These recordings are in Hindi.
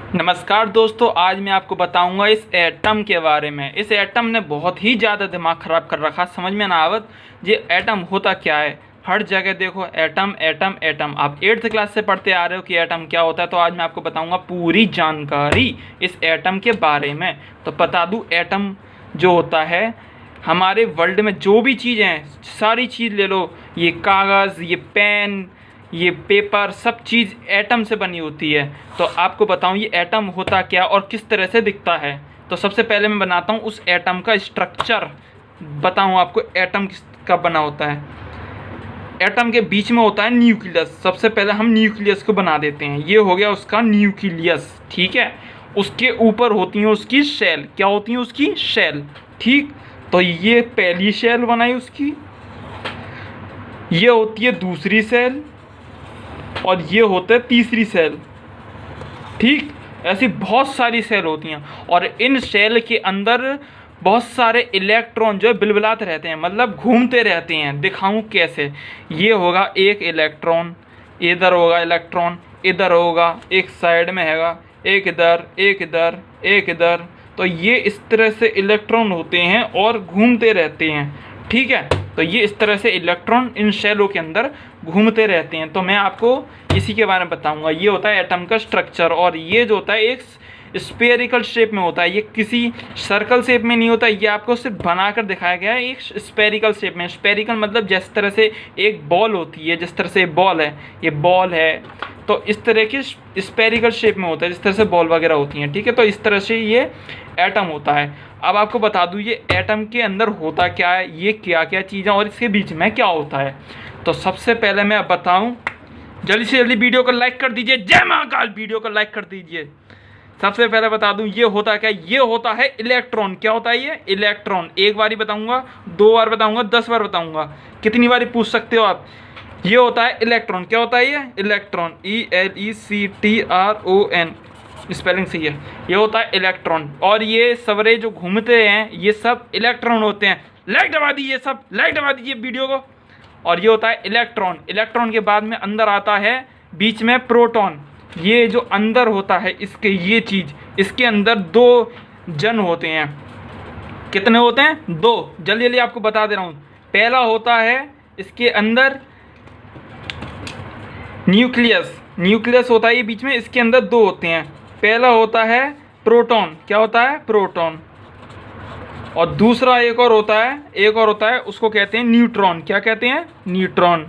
नमस्कार दोस्तों, आज मैं आपको बताऊंगा इस एटम के बारे में। इस एटम ने बहुत ही ज़्यादा दिमाग ख़राब कर रखा, समझ में ना आवत ये एटम होता क्या है। हर जगह देखो एटम एटम एटम। आप 8th क्लास से पढ़ते आ रहे हो कि एटम क्या होता है, तो आज मैं आपको बताऊंगा पूरी जानकारी इस एटम के बारे में। तो बता दूँ, एटम जो होता है हमारे वर्ल्ड में जो भी चीज़ें हैं, सारी चीज़ ले लो, ये कागज़, ये पेन, ये पेपर, सब चीज़ एटम से बनी होती है। तो आपको बताऊं ये एटम होता क्या और किस तरह से दिखता है। तो सबसे पहले मैं बनाता हूं उस एटम का स्ट्रक्चर, बताऊं आपको एटम किस का बना होता है। एटम के बीच में होता है न्यूक्लियस। सबसे पहले हम न्यूक्लियस को बना देते हैं। ये हो गया उसका न्यूक्लियस, ठीक है। उसके ऊपर होती है उसकी शेल। क्या होती है उसकी शेल, ठीक। तो ये पहली शेल बनाई उसकी, ये होती है दूसरी सेल और ये होता है तीसरी सेल, ठीक। ऐसी बहुत सारी सेल होती हैं और इन सेल के अंदर बहुत सारे इलेक्ट्रॉन जो है बिलबिलाते रहते हैं, मतलब घूमते रहते हैं। दिखाऊं कैसे। ये होगा एक इलेक्ट्रॉन, इधर होगा इलेक्ट्रॉन, इधर होगा, एक साइड में हैगा, एक इधर, एक इधर, एक इधर। तो ये इस तरह से इलेक्ट्रॉन होते हैं और घूमते रहते हैं, ठीक है। तो ये इस तरह से इलेक्ट्रॉन इन शेलों के अंदर घूमते रहते हैं। तो मैं आपको इसी के बारे में बताऊंगा। ये होता है एटम का स्ट्रक्चर और ये जो होता है एक स्फेरिकल शेप में होता है। ये किसी सर्कल शेप में नहीं होता, ये आपको सिर्फ बनाकर दिखाया गया है एक स्फेरिकल शेप में। स्फेरिकल मतलब जिस तरह से एक बॉल होती है, जिस तरह से बॉल है, ये बॉल है, तो इस तरह की स्फेरिकल शेप में होता है, जिस तरह से बॉल वगैरह होती हैं, ठीक है। तो इस तरह से ये एटम होता है। अब आपको बता दूं ये एटम के अंदर होता क्या है, ये क्या क्या चीज़ें और इसके बीच में क्या होता है। तो सबसे पहले मैं अब बताऊं, जल्दी से जल्दी वीडियो को लाइक कर दीजिए। जय महाकाल, वीडियो को लाइक कर दीजिए। सबसे पहले बता दूं ये होता क्या, ये होता है इलेक्ट्रॉन। क्या होता है ये इलेक्ट्रॉन। एक बार ही बताऊंगा, 2 बार बताऊंगा, 10 बार बताऊंगा, कितनी बार पूछ सकते हो आप। ये होता है इलेक्ट्रॉन। क्या होता है ये इलेक्ट्रॉन, ELECTRON, स्पेलिंग सही है। ये होता है इलेक्ट्रॉन और ये सवरे जो घूमते हैं ये सब इलेक्ट्रॉन होते हैं। लाइक दबा दीजिए, सब लाइक दबा दीजिए वीडियो को। और ये होता है इलेक्ट्रॉन। इलेक्ट्रॉन के बाद में अंदर आता है बीच में प्रोटॉन। ये जो अंदर होता है इसके, ये चीज़, इसके अंदर 2 जन होते हैं। कितने होते हैं? 2। जल्दी जल्दी आपको बता दे रहा हूँ। पहला होता है इसके अंदर न्यूक्लियस। न्यूक्लियस होता है ये बीच में, इसके अंदर 2 होते हैं। पहला होता है प्रोटॉन। क्या होता है? प्रोटॉन। और दूसरा एक और होता है, उसको कहते हैं न्यूट्रॉन। क्या कहते हैं? न्यूट्रॉन,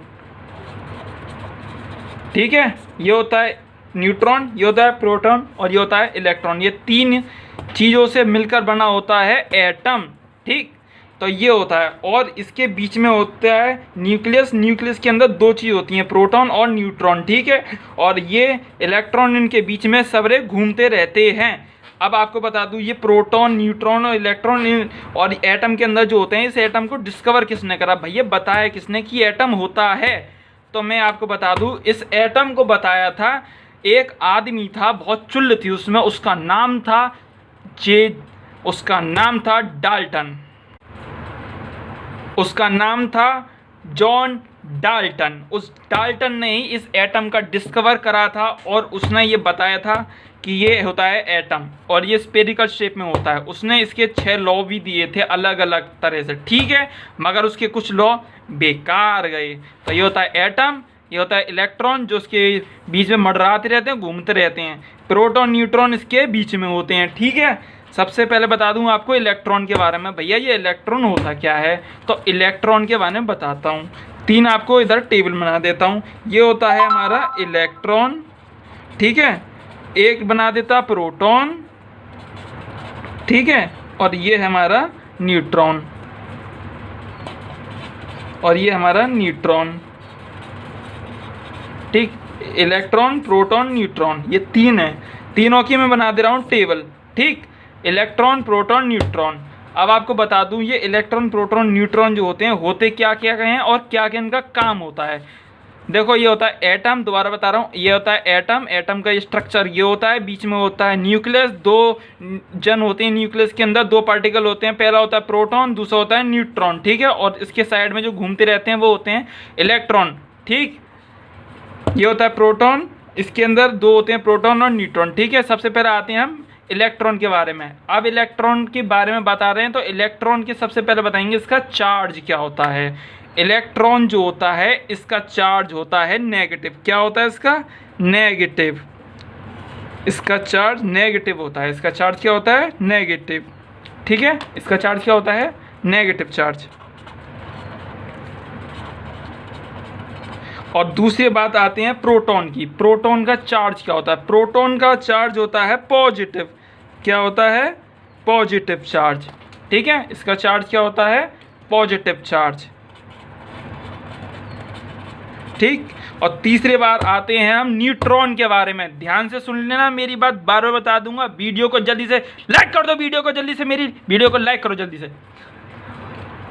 ठीक है। ये होता है न्यूट्रॉन, ये होता है प्रोटॉन और ये होता है इलेक्ट्रॉन। ये 3 चीज़ों से मिलकर बना होता है एटम, ठीक। तो ये होता है और इसके बीच में होता है न्यूक्लियस। न्यूक्लियस के अंदर 2 चीज़ होती हैं, प्रोटॉन और न्यूट्रॉन, ठीक है। और ये इलेक्ट्रॉन इनके बीच में सबरे घूमते रहते हैं। अब आपको बता दूं ये प्रोटॉन, न्यूट्रॉन और इलेक्ट्रॉन और एटम के अंदर जो होते हैं, इस एटम को डिस्कवर किसने करा भैया, बताया किसने कि एटम होता है। तो मैं आपको बता दूं इस एटम को बताया था एक आदमी था, बहुत चुल्ल थी उसमें, उसका नाम था डाल्टन। उसका नाम था जॉन डाल्टन। उस डाल्टन ने ही इस एटम का डिस्कवर करा था और उसने ये बताया था कि ये होता है एटम और ये स्फेरिकल शेप में होता है। उसने इसके 6 लॉ भी दिए थे अलग अलग तरह से, ठीक है, मगर उसके कुछ लॉ बेकार गए। तो ये होता है एटम, ये होता है इलेक्ट्रॉन जो उसके बीच में मंडराते रहते हैं, घूमते रहते हैं। प्रोटॉन न्यूट्रॉन इसके बीच में होते हैं, ठीक है। सबसे पहले बता दूं आपको इलेक्ट्रॉन के बारे में। भैया ये इलेक्ट्रॉन होता क्या है, तो इलेक्ट्रॉन के बारे में बताता हूँ। 3 आपको इधर टेबल बना देता हूँ। ये होता है हमारा इलेक्ट्रॉन, ठीक है। एक बना देता प्रोटॉन, ठीक है। और ये है हमारा न्यूट्रॉन और ये हमारा न्यूट्रॉन, ठीक। इलेक्ट्रॉन, प्रोटॉन, न्यूट्रॉन, ये 3 है। तीनों की मैं बना दे रहा हूँ टेबल, ठीक। Electron, proton, neutron. अब आपको बता दूं ये इलेक्ट्रॉन, प्रोटॉन, न्यूट्रॉन जो होते हैं, होते क्या क्या हैं और क्या क्या इनका काम होता है। देखो ये होता है एटम, दोबारा बता रहा हूँ, ये होता है एटम। एटम का स्ट्रक्चर ये होता है, बीच में होता है न्यूक्लियस। 2 जन होते हैं न्यूक्लियस के अंदर, 2 पार्टिकल होते हैं। पहला होता है प्रोटॉन, दूसरा होता है न्यूट्रॉन, ठीक है। और इसके साइड में जो घूमते रहते हैं वो होते हैं इलेक्ट्रॉन, ठीक। ये होता है प्रोटॉन, इसके अंदर दो होते हैं, प्रोटॉन और न्यूट्रॉन। ठीक है, सबसे पहले आते हैं हम इलेक्ट्रॉन के बारे में। अब इलेक्ट्रॉन के बारे में बता रहे हैं तो इलेक्ट्रॉन के सबसे पहले बताएंगे इसका चार्ज क्या होता है। इलेक्ट्रॉन जो होता है इसका चार्ज होता है नेगेटिव। क्या होता है इसका? नेगेटिव। इसका चार्ज नेगेटिव होता है। इसका चार्ज क्या होता है? नेगेटिव। ठीक है, इसका चार्ज क्या होता है? Negative charge. और दूसरी बात आते हैं प्रोटॉन की। प्रोटॉन का चार्ज क्या होता है? प्रोटॉन का चार्ज होता है पॉजिटिव। क्या होता है? Positive charge. ठीक है, इसका चार्ज क्या होता है? Positive charge. ठीक। और तीसरी बार आते हैं हम न्यूट्रॉन के बारे में। ध्यान से सुन लेना, मेरी बात बार बार बता दूंगा। वीडियो को जल्दी से लाइक कर दो, वीडियो को जल्दी से, मेरी वीडियो को लाइक करो जल्दी से।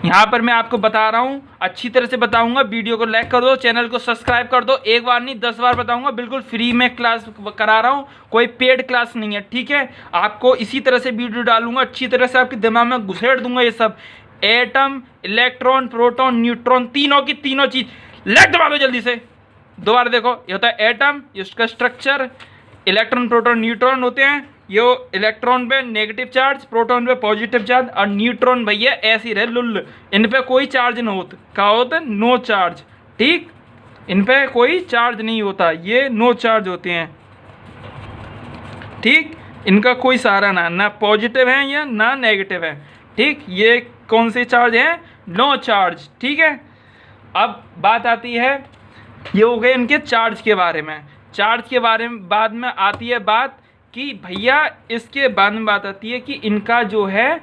यहाँ पर मैं आपको बता रहा हूँ, अच्छी तरह से बताऊंगा। वीडियो को लाइक कर दो, चैनल को सब्सक्राइब कर दो। एक बार नहीं 10 बार बताऊंगा। बिल्कुल फ्री में क्लास करा रहा हूँ, कोई पेड क्लास नहीं है। ठीक है, आपको इसी तरह से वीडियो डालूंगा, अच्छी तरह से आपके दिमाग में घुसेड़ दूंगा ये सब। एटम, इलेक्ट्रॉन, प्रोटॉन, न्यूट्रॉन, तीनों की तीनों चीज। लाइक दबा दो जल्दी से। दोबारा देखो, ये होता है एटम, इसका स्ट्रक्चर। इलेक्ट्रॉन, प्रोटॉन, न्यूट्रॉन होते हैं। ये इलेक्ट्रॉन पे नेगेटिव चार्ज, प्रोटॉन पे पॉजिटिव चार्ज, और न्यूट्रॉन भैया ऐसे ही रहे लुल्ल। इन पे कोई चार्ज नहीं होता। क्या होता है? No charge. ठीक, इन पे कोई चार्ज नहीं होता, ये नो चार्ज होते हैं। ठीक, इनका कोई सहारा ना पॉजिटिव है या ना नेगेटिव है। ठीक, ये कौन से चार्ज हैं? No charge. ठीक है, अब बात आती है, ये हो गए इनके चार्ज के बारे में। चार्ज के बारे में बाद में आती है बात कि भैया इसके बाद में बात आती है कि इनका जो है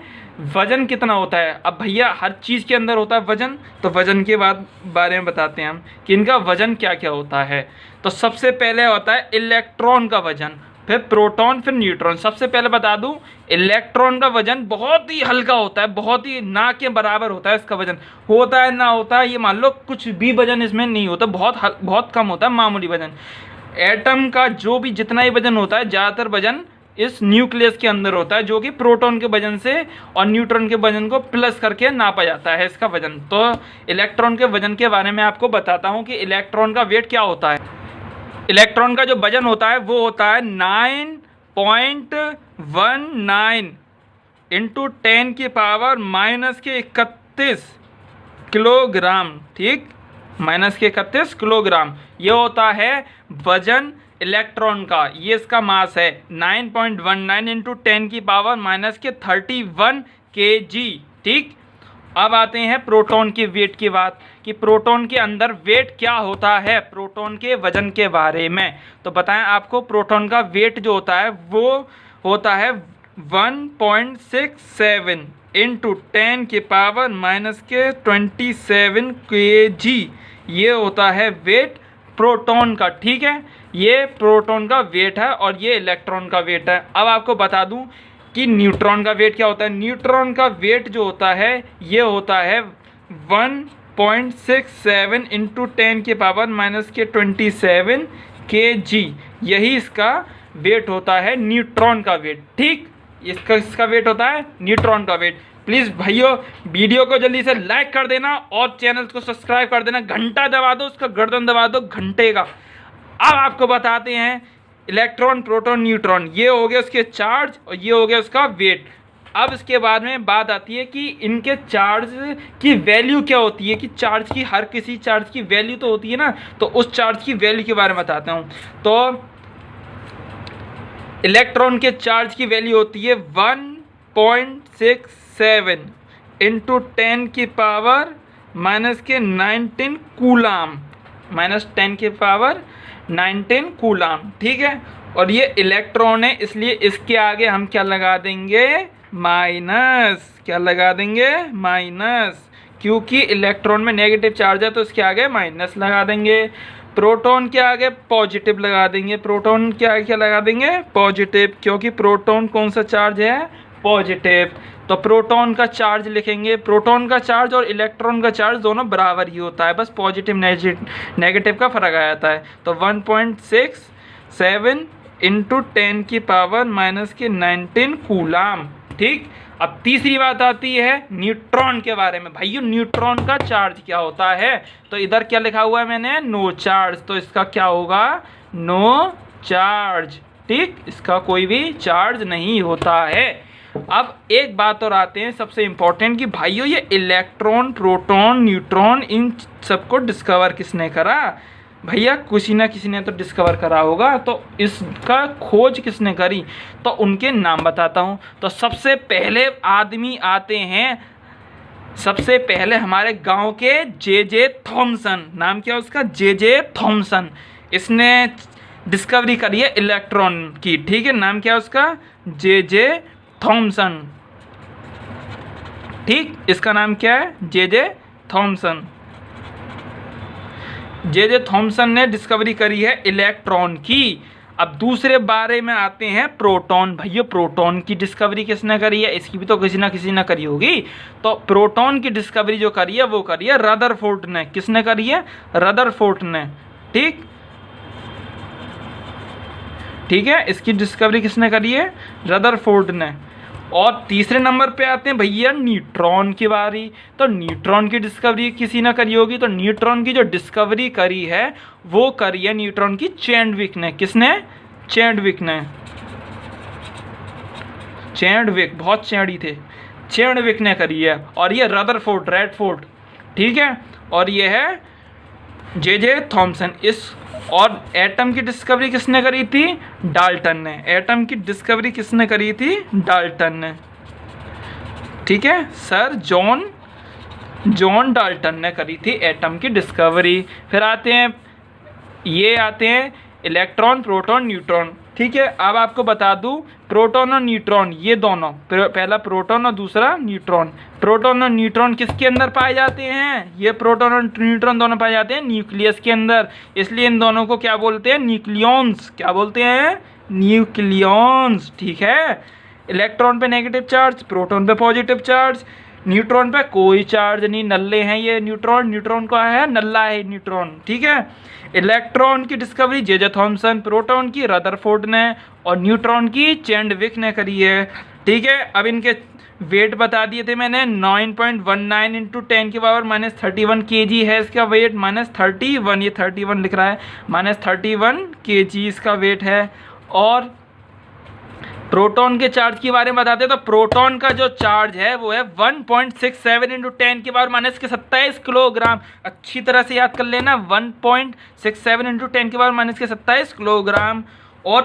वजन कितना होता है। अब भैया हर चीज़ के अंदर होता है वजन, तो वजन के बारे में बताते हैं हम कि इनका वजन क्या क्या होता है। तो सबसे पहले होता है इलेक्ट्रॉन का वजन, फिर प्रोटॉन, फिर न्यूट्रॉन। सबसे पहले बता दूं, इलेक्ट्रॉन का वजन बहुत ही हल्का होता है, बहुत ही ना के बराबर होता है। इसका वजन होता है ना होता है ये मान लो, कुछ भी वजन इसमें नहीं होता, बहुत कम होता है, मामूली वजन। एटम का जो भी जितना ही वजन होता है, ज़्यादातर वजन इस न्यूक्लियस के अंदर होता है, जो कि प्रोटॉन के वजन से और न्यूट्रॉन के वजन को प्लस करके नापा जाता है इसका वजन। तो इलेक्ट्रॉन के वजन के बारे में आपको बताता हूँ कि इलेक्ट्रॉन का वेट क्या होता है। इलेक्ट्रॉन का जो वजन होता है वो होता है 9.19 इंटू 10 की पावर -31 किलोग्राम। ठीक, -31 किलोग्राम ये होता है वजन इलेक्ट्रॉन का। ये इसका मास है 9.19 इंटू 10 की पावर -31 kg। ठीक, अब आते हैं प्रोटॉन के वेट की बात कि प्रोटॉन के अंदर वेट क्या होता है, प्रोटॉन के वजन के बारे में। तो बताएं आपको, प्रोटॉन का वेट जो होता है वो होता है 1.67 इंटू 10 की पावर -27 kg। ये होता है वेट प्रोटॉन का। ठीक है, ये प्रोटॉन का वेट है और ये इलेक्ट्रॉन का वेट है। अब आपको बता दूं कि न्यूट्रॉन का वेट क्या होता है। न्यूट्रॉन का वेट जो होता है ये होता है 1.67 इंटू 10 की पावर -27 kg। यही इसका वेट होता है, न्यूट्रॉन का वेट। ठीक, इसका वेट होता है न्यूट्रॉन का वेट। प्लीज़ भाइयों वीडियो को जल्दी से लाइक कर देना और चैनल को सब्सक्राइब कर देना। घंटा दबा दो, उसका गर्दन दबा दो घंटे का। अब आपको बताते हैं इलेक्ट्रॉन, प्रोटॉन, न्यूट्रॉन, ये हो गया उसके चार्ज और ये हो गया उसका वेट। अब इसके बाद में बात आती है कि इनके चार्ज की वैल्यू क्या होती है, कि चार्ज की, हर किसी चार्ज की वैल्यू तो होती है ना, तो उस चार्ज की वैल्यू के बारे में बताता हूँ। तो इलेक्ट्रॉन के चार्ज की वैल्यू होती है 1.67 इंटू 10 की पावर -19 कूलाम, -10 की पावर 19 कूलाम। ठीक है, और ये इलेक्ट्रॉन है इसलिए इसके आगे हम क्या लगा देंगे? माइनस। क्या लगा देंगे? माइनस, क्योंकि इलेक्ट्रॉन में नेगेटिव चार्ज है तो इसके आगे माइनस लगा देंगे। प्रोटॉन के आगे पॉजिटिव लगा देंगे। प्रोटॉन के आगे क्या लगा देंगे? पॉजिटिव, क्योंकि प्रोटॉन कौन सा चार्ज है? पॉजिटिव। तो प्रोटॉन का चार्ज लिखेंगे। प्रोटॉन का चार्ज और इलेक्ट्रॉन का चार्ज दोनों बराबर ही होता है, बस पॉजिटिव नेगेटिव का फर्क आ जाता है। तो 1.67 इंटू 10 की पावर -19 कूलाम। ठीक, अब तीसरी बात आती है न्यूट्रॉन के बारे में। भाइयों न्यूट्रॉन का चार्ज क्या होता है, तो इधर क्या लिखा हुआ है मैंने, नो चार्ज, तो इसका क्या होगा, नो चार्ज। ठीक, इसका कोई भी चार्ज नहीं होता है। अब एक बात और आते हैं सबसे इम्पोर्टेंट कि भाइयों ये इलेक्ट्रॉन, प्रोटॉन, न्यूट्रॉन, इन सबको डिस्कवर किसने करा, भैया किसी ना किसी ने तो डिस्कवर करा होगा। तो इसका खोज किसने करी, तो उनके नाम बताता हूँ। तो सबसे पहले आदमी आते हैं, सबसे पहले हमारे गांव के जे थॉमसन, नाम क्या उसका, जे थॉमसन। इसने डिस्कवरी करी है इलेक्ट्रॉन की। ठीक है, नाम क्या उसका, जे थॉमसन। ठीक, इसका नाम क्या है, जे थॉमसन। जे थॉमसन ने डिस्कवरी करी है इलेक्ट्रॉन की। अब दूसरे बारे में आते हैं प्रोटॉन। भैया प्रोटॉन की डिस्कवरी किसने करी है, इसकी भी तो किसी ना किसी ने करी होगी। तो प्रोटॉन की डिस्कवरी जो करी है वो करी है रदरफोर्ड ने। किसने करी है, रदरफोर्ड ने। ठीक, ठीक है, इसकी डिस्कवरी किसने करी है, रदरफोर्ड ने। और तीसरे नंबर पे आते हैं भैया न्यूट्रॉन की बारी। तो न्यूट्रॉन की डिस्कवरी किसी ने करी होगी। तो न्यूट्रॉन की जो डिस्कवरी करी है वो करी है न्यूट्रॉन की चैडविक ने। किसने, चैडविक ने। चैडविक, बहुत चैड़ी थे, चैडविक ने करी है। और ये रदरफोर्ड, रेडफोर्ड, ठीक है, और ये है जे थॉमसन। इस और एटम की डिस्कवरी किसने करी थी, डाल्टन ने। एटम की डिस्कवरी किसने करी थी, डाल्टन ने। ठीक है, सर जॉन डाल्टन ने करी थी एटम की डिस्कवरी। फिर आते हैं, ये आते हैं इलेक्ट्रॉन, प्रोटॉन, न्यूट्रॉन। ठीक है, अब आपको बता दूं प्रोटॉन और न्यूट्रॉन ये दोनों, पहला प्रोटॉन और दूसरा न्यूट्रॉन। प्रोटॉन और न्यूट्रॉन किसके अंदर पाए जाते हैं, ये प्रोटॉन और न्यूट्रॉन दोनों पाए जाते हैं न्यूक्लियस के अंदर। इसलिए इन दोनों को क्या बोलते हैं, न्यूक्लियॉन्स। क्या बोलते हैं, न्यूक्लियॉन्स। ठीक है, इलेक्ट्रॉन पे नेगेटिव चार्ज, प्रोटॉन पे पॉजिटिव चार्ज, न्यूट्रॉन पे कोई चार्ज नहीं, नल्ले हैं ये न्यूट्रॉन। न्यूट्रॉन का है, नल्ला है न्यूट्रॉन। ठीक है, इलेक्ट्रॉन की डिस्कवरी जे थॉमसन, प्रोटॉन की रदरफोर्ड ने, और न्यूट्रॉन की चैडविक ने करी है। ठीक है, अब इनके वेट बता दिए थे मैंने, 9.19 इंटू 10 की पावर -31 kg है इसका वेट, -31, ये 31 लिख रहा है, -31 kg इसका वेट है। और प्रोटॉन के चार्ज के बारे में बताते हैं, तो प्रोटॉन का जो चार्ज है वो है 1.67 इंटू 10 की पावर -27 किलोग्राम। अच्छी तरह से याद कर लेना, 1.67 इंटू 10 की पावर -27 किलोग्राम। और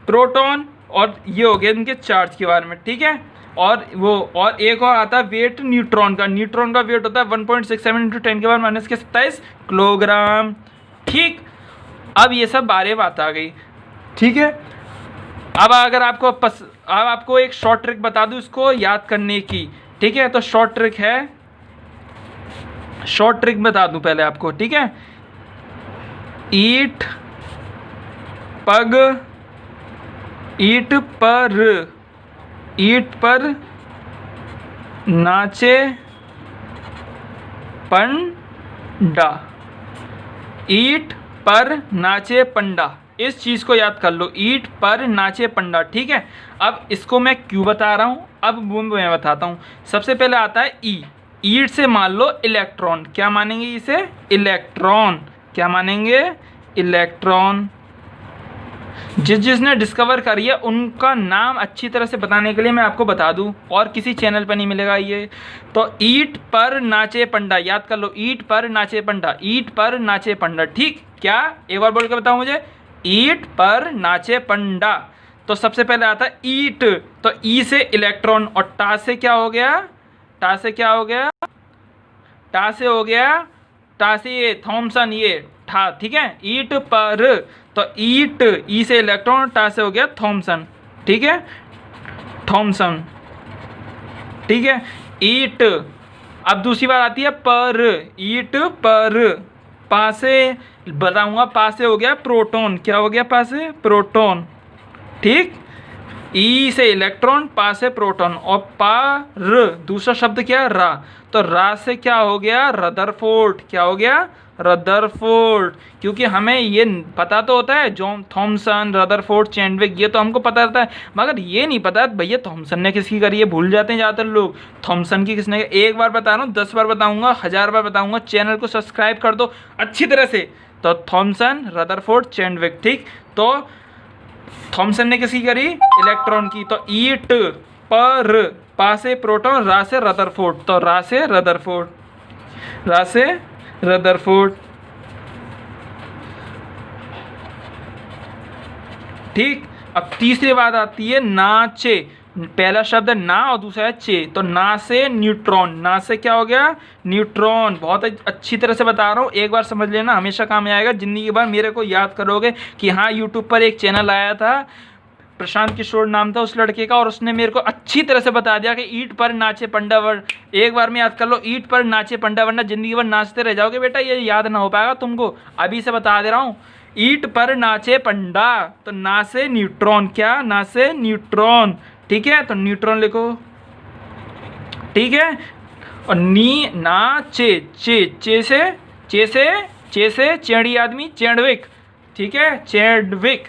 प्रोटॉन, और ये हो गया इनके चार्ज के बारे में। ठीक है, और वो, और एक और आता है वेट न्यूट्रॉन का। न्यूट्रॉन का वेट होता है 1.67 इंटू 10 की पावर -27 किलोग्राम। ठीक, अब ये सब बारे बात आ गई। ठीक है, अब अगर आपको अब आपको एक शॉर्ट ट्रिक बता दूं इसको याद करने की। ठीक है, तो शॉर्ट ट्रिक है, शॉर्ट ट्रिक बता दूं पहले आपको। ठीक है, ईट पर नाचे पंडा। ईट पर नाचे पंडा, इस चीज़ को याद कर लो, ईट पर नाचे पंडा। ठीक है, अब इसको मैं क्यों बता रहा हूँ, अब वो मैं बताता हूँ। सबसे पहले आता है ई। ईट से मान लो इलेक्ट्रॉन, क्या मानेंगे इसे, इलेक्ट्रॉन। क्या मानेंगे, इलेक्ट्रॉन। जिसने डिस्कवर करी है उनका नाम अच्छी तरह से बताने के लिए मैं आपको बता दूं, और किसी चैनल पर नहीं मिलेगा ये। तो ईट पर नाचे पंडा, याद कर लो, ईट पर नाचे पंडा, ईट पर नाचे पंडा। ठीक, क्या, एक बार बोल के बताओ मुझे, ईट पर नाचे पंडा। तो सबसे पहले आता है ईट, तो ई से इलेक्ट्रॉन, और टा से क्या हो गया, टा से क्या हो गया, टा से हो गया, टा से ये थॉमसन, ये ठा। ठीक है, ईट पर, तो ईट, ई से इलेक्ट्रॉन, टा से हो गया थॉमसन। ठीक है, थॉमसन। ठीक है, ईट। अब दूसरी बार आती है पर, ईट पर। पा से बताऊंगा, पा से हो गया प्रोटॉन। क्या हो गया, पा से प्रोटॉन। ठीक, ई से इलेक्ट्रॉन, पा से प्रोटॉन, और पार दूसरा शब्द क्या, रा। तो रा से क्या हो गया, रदरफोर्ड। क्या हो गया, रदरफोर्ड, क्योंकि हमें ये पता तो होता है जॉन थॉमसन, रदरफोर्ड, चैडविक, ये तो हमको पता रहता है, मगर ये नहीं पता भैया थॉमसन ने किसकी करी है। भूल जाते हैं ज़्यादातर लोग थॉमसन की किसने। एक बार बता रहा हूँ, 10 बार बताऊँगा, 1000 बार बताऊँगा, चैनल को सब्सक्राइब कर दो अच्छी तरह से। तो थॉमसन, रदरफोर्ड, चैडविक, ठीक। तो थॉमसन ने किसकी करी, इलेक्ट्रॉन की। तो ईट पर, पा से प्रोटॉन, रा से रदरफोर्ड, तो रा से रदरफोर्ड, रा से रदरफोर्ड, ठीक। अब तीसरी बात आती है नाचे। पहला शब्द है ना और दूसरा है चे, तो ना से न्यूट्रॉन, ना से क्या हो गया, न्यूट्रॉन। बहुत अच्छी तरह से बता रहा हूँ, एक बार समझ लेना, हमेशा काम में आएगा। जिंदगी भर मेरे को याद करोगे कि हाँ यूट्यूब पर एक चैनल आया था, प्रशांत किशोर नाम था उस लड़के का, और उसने मेरे को अच्छी तरह से बता दिया कि ईट पर नाचे पंडा वर्ण। एक बार में याद कर लो, ईट पर नाचे पंडा वरना जिंदगी भर नाचते रह जाओगे बेटा, ये याद ना हो पाएगा तुमको। अभी से बता दे रहा हूँ, ईट पर नाचे पंडा, तो ना से न्यूट्रॉन, क्या, ना से न्यूट्रॉन, ठीक है। तो न्यूट्रॉन लिखो, ठीक है। और नी ना चे, चे से चेड़ी आदमी, चैडविक, ठीक है, चैडविक,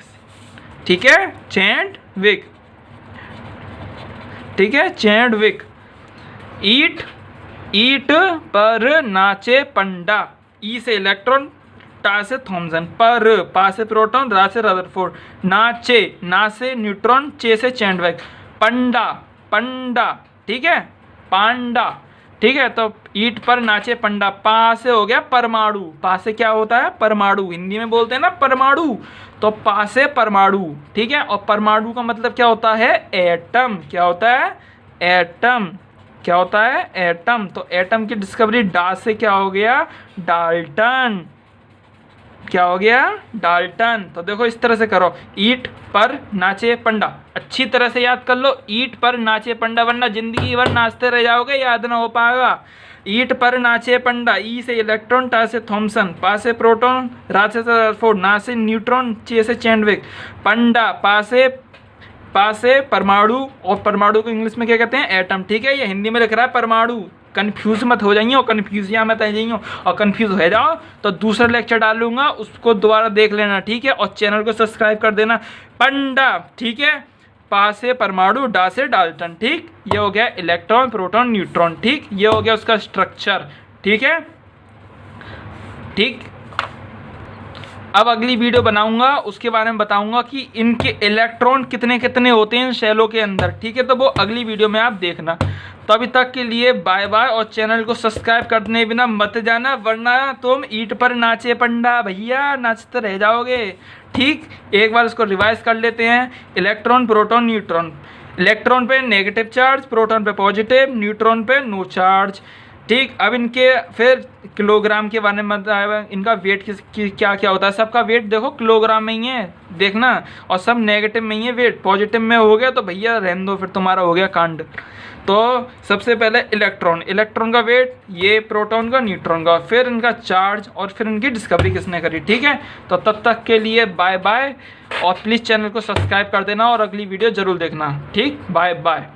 ठीक है, चैडविक, ठीक है, चैडविक। ईट, ईट पर नाचे पंडा, ई से इलेक्ट्रॉन, टा से थॉमसन, पर, पा से प्रोटॉन, रा से रदरफोर्ड, नाचे, ना से न्यूट्रॉन, चे से चैडविक, पंडा, पंडा, ठीक है, पांडा, ठीक है। तो ईट पर नाचे पंडा, पा से हो गया परमाणु, पा से क्या होता है, परमाणु, हिंदी में बोलते हैं ना परमाणु, तो पा से परमाणु, ठीक है। और परमाणु का मतलब क्या होता है, एटम, क्या होता है, एटम, क्या होता है, एटम। तो एटम की डिस्कवरी डा से क्या हो गया, डाल्टन, क्या हो गया, डाल्टन। तो देखो इस तरह से करो, ईट पर नाचे पंडा, अच्छी तरह से याद कर लो, ईट पर नाचे पंडा, वरना जिंदगी भर नाचते रह जाओगे, याद ना हो पाएगा। ईट पर नाचे पंडा, ई से इलेक्ट्रॉन, टा से थॉमसन, पा से प्रोटॉन, रा से रदरफोर्ड, ना से न्यूट्रॉन, चे से चैडविक, पंडा, पा से परमाणु, और परमाणु को इंग्लिश में क्या कहते हैं, एटम, ठीक है। ये हिंदी में लिख रहा है परमाणु, कन्फ्यूज मत हो जाइए, और कन्फ्यूज या मत आ जाइए, और कन्फ्यूज हो जाओ तो दूसरा लेक्चर डालूंगा, उसको दोबारा देख लेना, ठीक है। और चैनल को सब्सक्राइब कर देना। पंडा, ठीक है, पा से परमाणु, डा से डाल्टन, ठीक। ये हो गया इलेक्ट्रॉन, प्रोटॉन, न्यूट्रॉन, ठीक। ये हो गया उसका स्ट्रक्चर, ठीक है, ठीक। अब अगली वीडियो बनाऊंगा, उसके बारे में बताऊंगा कि इनके इलेक्ट्रॉन कितने कितने होते हैं इन शैलों के अंदर, ठीक है। तो वो अगली वीडियो में आप देखना। तो अभी तक के लिए बाय बाय, और चैनल को सब्सक्राइब करने बिना मत जाना, वरना तुम ईट पर नाचे पंडा भैया नाचते रह जाओगे, ठीक। एक बार इसको रिवाइज कर लेते हैं। Electron, proton, neutron. इलेक्ट्रॉन पे नेगेटिव चार्ज, प्रोटॉन पे पॉजिटिव, न्यूट्रॉन पे नो चार्ज, ठीक। अब इनके फिर किलोग्राम के बारे में बताया, इनका वेट क्या क्या होता है। सबका वेट देखो किलोग्राम में ही है, देखना, और सब नेगेटिव में ही है वेट। पॉजिटिव में हो गया तो भैया रहने दो, फिर तुम्हारा हो गया कांड। तो सबसे पहले इलेक्ट्रॉन, इलेक्ट्रॉन का वेट, ये प्रोटॉन का, न्यूट्रॉन का, फिर इनका चार्ज, और फिर इनकी डिस्कवरी किसने करी, ठीक है। तो तब तक के लिए बाय बाय, और प्लीज़ चैनल को सब्सक्राइब कर देना, और अगली वीडियो ज़रूर देखना, ठीक। Bye bye.